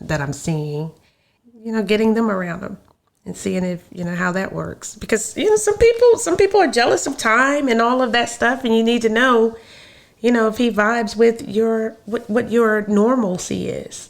that I'm seeing, getting them around him and seeing if, how that works. Because, some people are jealous of time and all of that stuff. And you need to know, if he vibes with what your normalcy is,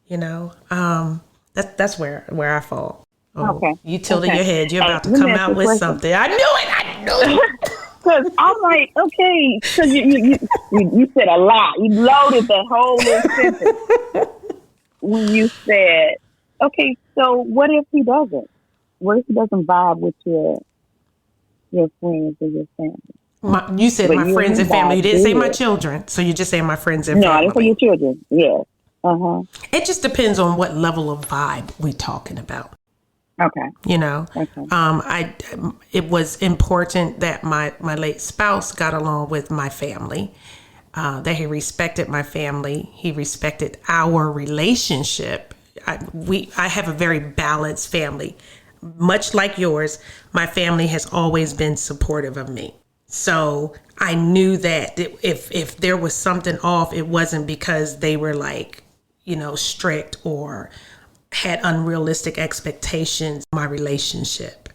that's where I fall. Oh, okay. You tilted your head. You're about to let me come ask out you a with question. something. I knew it. Because I'm like, okay, because you said a lot. You loaded the whole little sentence when you said, okay, so what if he doesn't? What if he doesn't vibe with your friends or your family? You said But my you and friends him and family. You vibe didn't say my good. children. So you're just saying my friends and No, I didn't say family. your children. Yeah. Uh-huh. It just depends on what level of vibe we're talking about. Okay. Okay. It was important that my late spouse got along with my family, that he respected my family. He respected our relationship. I have a very balanced family. Much like yours, my family has always been supportive of me. So I knew that if there was something off, it wasn't because they were like, strict or had unrealistic expectations in my relationship.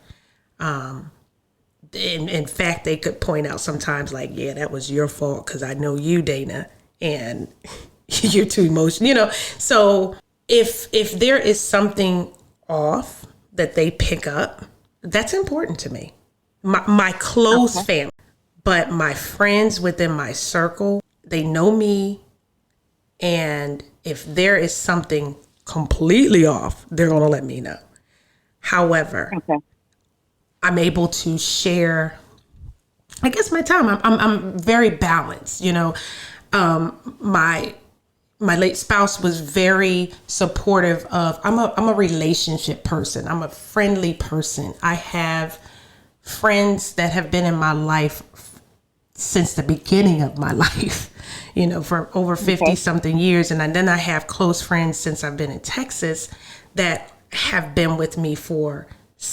In fact, they could point out sometimes like, yeah, that was your fault because I know you, Dana, and you're too emotional, So if there is something off that they pick up, that's important to me. My close family, but my friends within my circle, they know me. And if there is something completely off, they're going to let me know. However, I'm able to share, I guess, my time. I'm very balanced. My late spouse was very supportive of. I'm a relationship person. I'm a friendly person. I have friends that have been in my life since the beginning of my life, for over 50 something years. And then I have close friends since I've been in Texas that have been with me for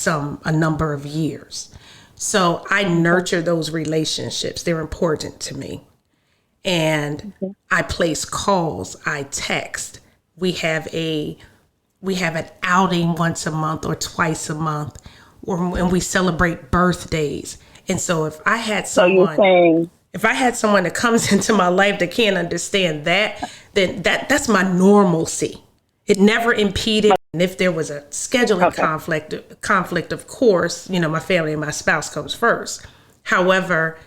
a number of years. So I nurture those relationships. They're important to me. And I place calls, I text. We have an outing once a month or twice a month, and we celebrate birthdays. And so if I had someone that comes into my life that can't understand that, then that's my normalcy. It never impeded. And if there was a scheduling conflict, of course, my family and my spouse comes first. However,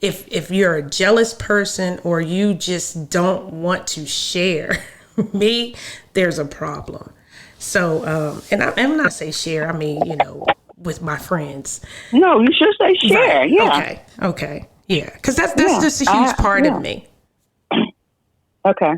if you're a jealous person or you just don't want to share me, there's a problem. So, and I'm not say share, I mean, with my friends. No, you should say share. Right. Yeah. Okay. Yeah. Because that's just a huge part of me. Okay.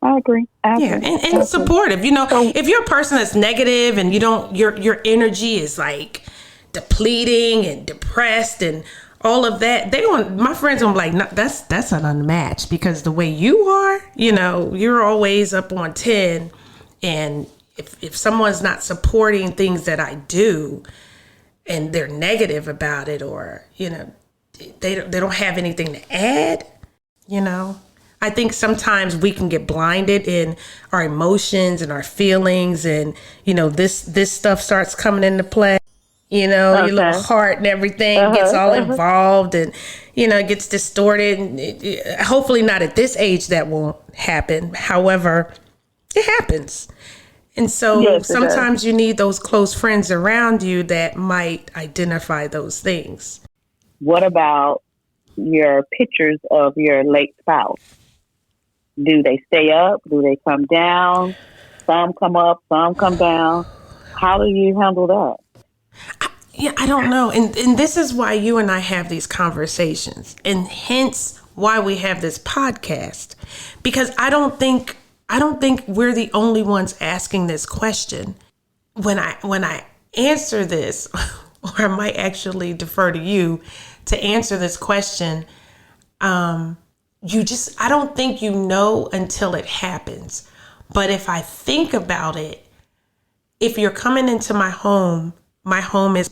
I agree. And supportive. If you're a person that's negative and your energy is like depleting and depressed and all of that, my friends are like, no, that's an unmatched, because the way you are, you're always up on 10. And if someone's not supporting things that I do and they're negative about it, or, they don't have anything to add, I think sometimes we can get blinded in our emotions and our feelings, and, this stuff starts coming into play. Your little heart and everything gets all involved, and, it gets distorted. And hopefully not at this age that won't happen. However, it happens. And so sometimes you need those close friends around you that might identify those things. What about your pictures of your late spouse? Do they stay up? Do they come down? Some come up, some come down. How do you handle that? I don't know. And this is why you and I have these conversations, and hence why we have this podcast, because I don't think we're the only ones asking this question. When I answer this, or I might actually defer to you to answer this question, I don't think until it happens. But if I think about it, if you're coming into my home is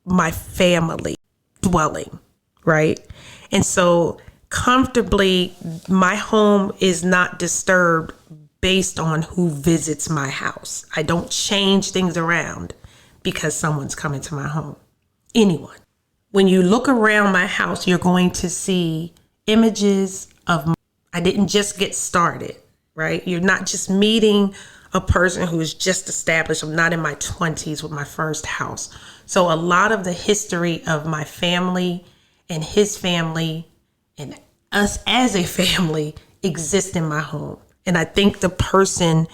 my family dwelling, right? And so comfortably, my home is not disturbed based on who visits my house. I don't change things around because someone's coming to my home. Anyone. When you look around my house, you're going to see images of, I didn't just get started, right? You're not just meeting a person who's just established. I'm not in my 20s with my first house. So a lot of the history of my family and his family and us as a family exists in my home. And I think the person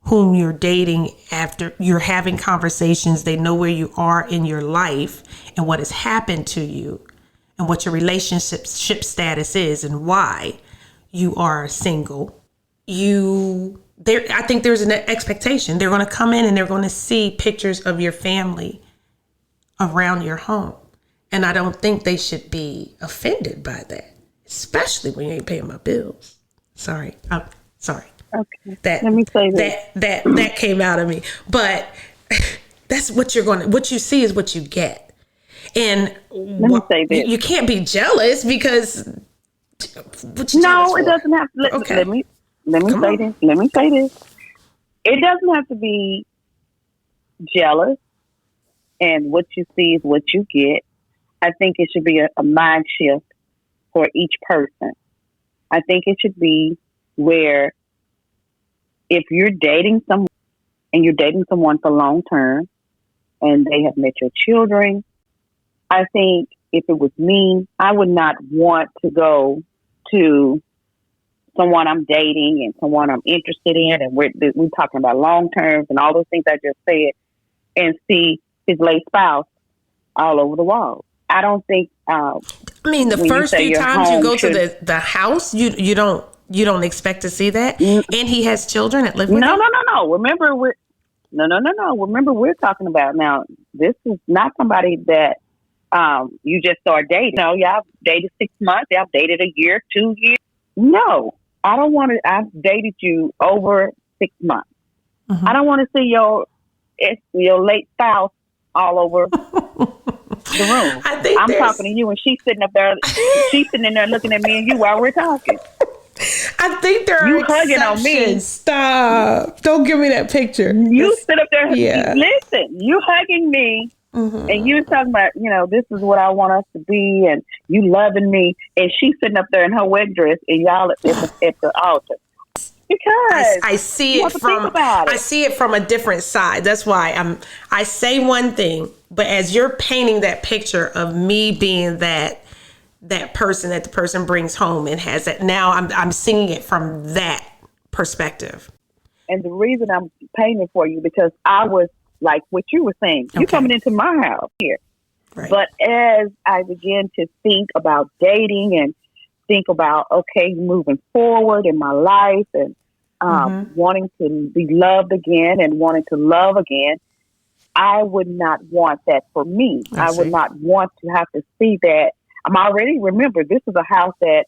whom you're dating, after you're having conversations, they know where you are in your life and what has happened to you and what your relationship status is and why you are single. I think there's an expectation. They're going to come in and they're going to see pictures of your family around your home. And I don't think they should be offended by that, especially when you ain't paying my bills. Sorry. I'm sorry. Okay. Let me say this. That came out of me. But that's what what you see is what you get. And let me say this. You can't be jealous because no, it doesn't have to. Okay. Let me say this. Let me say this. It doesn't have to be jealous, and what you see is what you get. I think it should be a mind shift for each person. I think it should be where if you're dating someone and you're dating someone for long term and they have met your children, I think if it was me, I would not want to go to someone I'm dating and someone I'm interested in, and we're talking about long terms and all those things I just said, and see his late spouse all over the wall. I don't think. I mean, the first few times you go to the house, you don't expect to see that, and he has children that live with him. No. Remember, Remember, we're talking about now. This is not somebody that you just start dating. No, y'all dated 6 months. Y'all dated a year, 2 years. No, I don't want to. I've dated you over 6 months. Mm-hmm. I don't want to see your late spouse all over the room. I'm talking to you, and she's sitting up there. She's sitting in there looking at me and you while we're talking. I think there are hugging on me. Stop! Don't give me that picture. You sit up there. Yeah. Listen, you hugging me. Mm-hmm. And you talking about, this is what I want us to be, and you loving me, and she's sitting up there in her wedding dress, and y'all at the altar. Because I see it from a different side. That's why I say one thing, but as you're painting that picture of me being that person that the person brings home and has that, now I'm seeing it from that perspective. And the reason I'm painting for you because I was like what you were saying. Okay. You coming into my house here. Right. But as I began to think about dating and think about, okay, moving forward in my life and wanting to be loved again and wanting to love again, I would not want that for me. I would not want to have to see that. I'm already, remember, this is a house that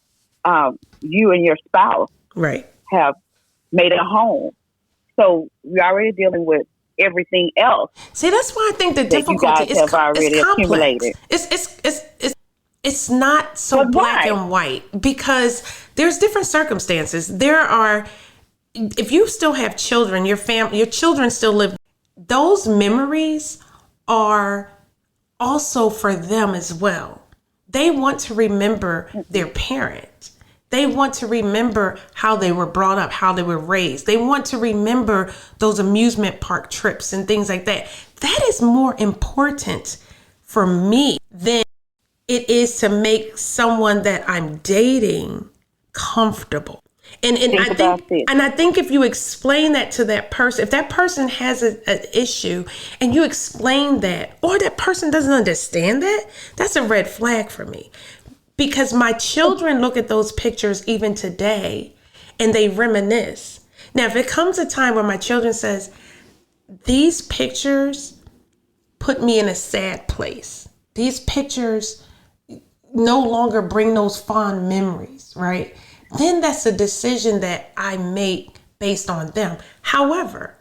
you and your spouse have made a home. So we're already dealing with everything else. See, that's why I think the difficulty is complex. It's not so black and white because there's different circumstances. There are, if you still have children, your children still live. Those memories are also for them as well. They want to remember their parents. They want to remember how they were brought up, how they were raised. They want to remember those amusement park trips and things like that. That is more important for me than it is to make someone that I'm dating comfortable. And I think if you explain that to that person, if that person has an issue and you explain that, or that person doesn't understand that, that's a red flag for me. Because my children look at those pictures even today and they reminisce. Now, if it comes a time where my children says, these pictures put me in a sad place. These pictures no longer bring those fond memories, right? Then that's a decision that I make based on them. However,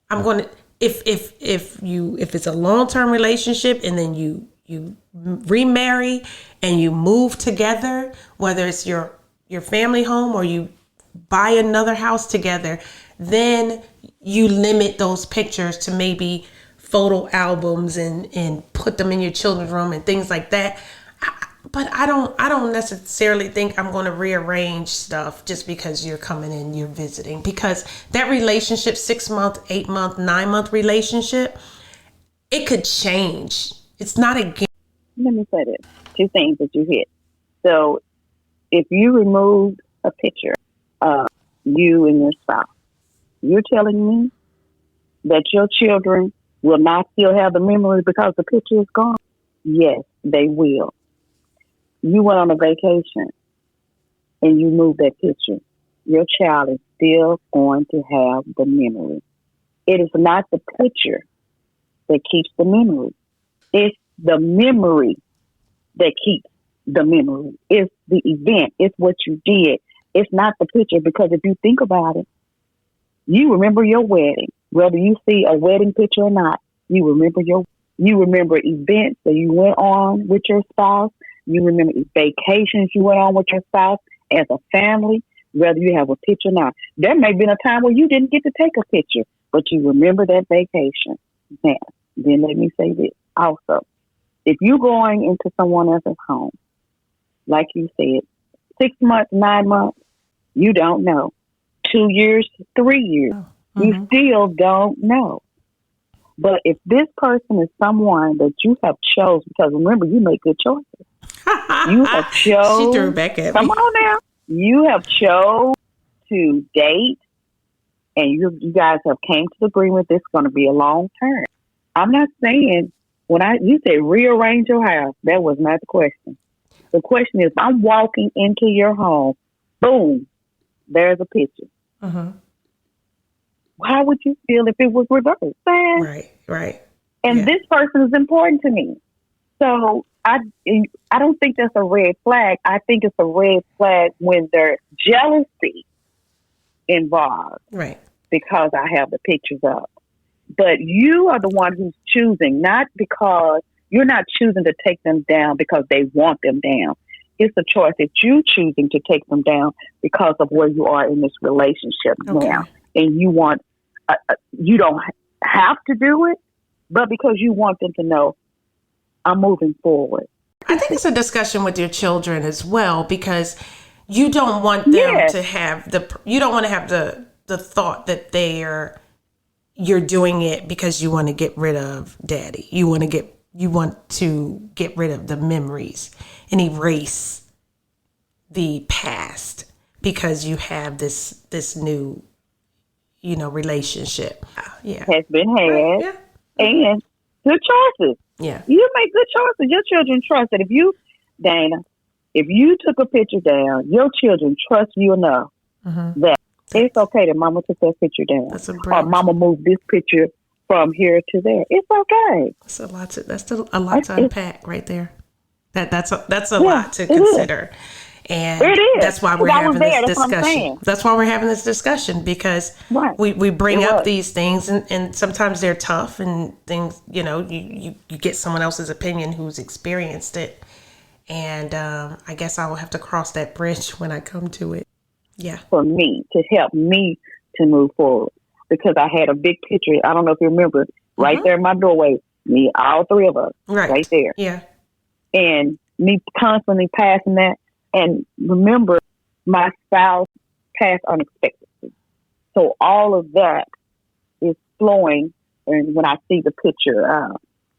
I'm going to, if it's a long-term relationship and then you remarry and you move together, whether it's your family home or you buy another house together, then you limit those pictures to maybe photo albums and put them in your children's room and things like that. But I don't necessarily think I'm going to rearrange stuff just because you're coming in, you're visiting, because that relationship, 6 month, 8 month, 9 month relationship, it could change. It's not a game. Let me say this. 2 things that you hit. So if you remove a picture of you and your spouse, you're telling me that your children will not still have the memory because the picture is gone? Yes, they will. You went on a vacation and you moved that picture. Your child is still going to have the memory. It is not the picture that keeps the memory. It's the memory that keeps the memory. It's the event. It's what you did. It's not the picture, because if you think about it, you remember your wedding. Whether you see a wedding picture or not, you remember events that you went on with your spouse. You remember vacations you went on with your spouse as a family, whether you have a picture or not. There may have been a time where you didn't get to take a picture, but you remember that vacation. Now, then let me say this also. If you're going into someone else's home, like you said, 6 months, 9 months, you don't know. 2 years, 3 years, you still don't know. But if this person is someone that you have chose, because remember, you make good choices. You have chose. She threw back at me. Come on now. You have chose to date, and you guys have came to the agreement this is going to be a long term. I'm not saying you said rearrange your house. That was not the question. The question is, I'm walking into your home. Boom, there's a picture. How would you feel if it was reversed? Right. And this person is important to me. So I don't think that's a red flag. I think it's a red flag when there's jealousy involved. Right. Because I have the pictures up. But you are the one who's choosing, not because you're not choosing to take them down because they want them down. It's a choice that you're choosing to take them down because of where you are in this relationship now. And you want, you don't have to do it, but because you want them to know, I'm moving forward. I think it's a discussion with your children as well, because you don't want them to have you don't want to have the thought that you're doing it because you want to get rid of daddy. You want to get rid of the memories and erase the past because you have this new, relationship. Has been had. And good choices. Yeah. You make good choices. Your children trust that Dana, if you took a picture down, your children trust you enough that it's okay that mama took that picture down. Or mama moved this picture from here to there. It's okay. That's a lot to unpack right there. That's a lot to consider. And it is. That's why we're having this discussion. That's why we're having this discussion, because we bring up these things and sometimes they're tough and things, you get someone else's opinion who's experienced it. And I guess I will have to cross that bridge when I come to it. Yeah. For me, to help me to move forward. Because I had a big picture, I don't know if you remember, right there in my doorway, me, all 3 of us, right there. Yeah. And me constantly passing that. And remember, my spouse passed unexpectedly. So all of that is flowing. And when I see the picture,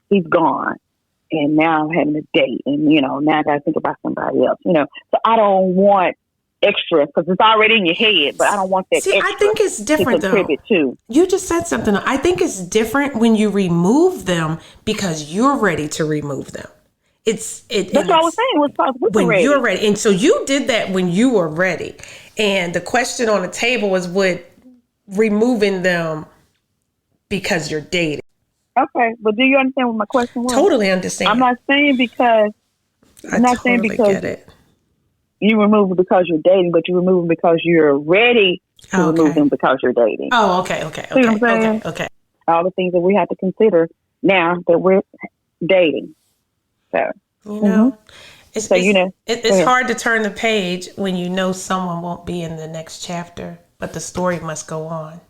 he's gone. And now I'm having a date. And, now I got to think about somebody else, So I don't want extra because it's already in your head, but I don't want that extra. I think it's different though. You just said something. I think it's different when you remove them because you're ready to remove them. That's what I was saying. When you're ready. And so you did that when you were ready. And the question on the table was, would removing them because you're dating? Okay. But do you understand what my question was? Totally understand. I'm not saying because get it. You remove them because you're dating, but you remove them because you're ready to remove them because you're dating. Oh, okay. See what I'm saying? Okay. All the things that we have to consider now that we're dating. So, It's, So, you know, it's hard to turn the page when you know someone won't be in the next chapter, but the story must go on.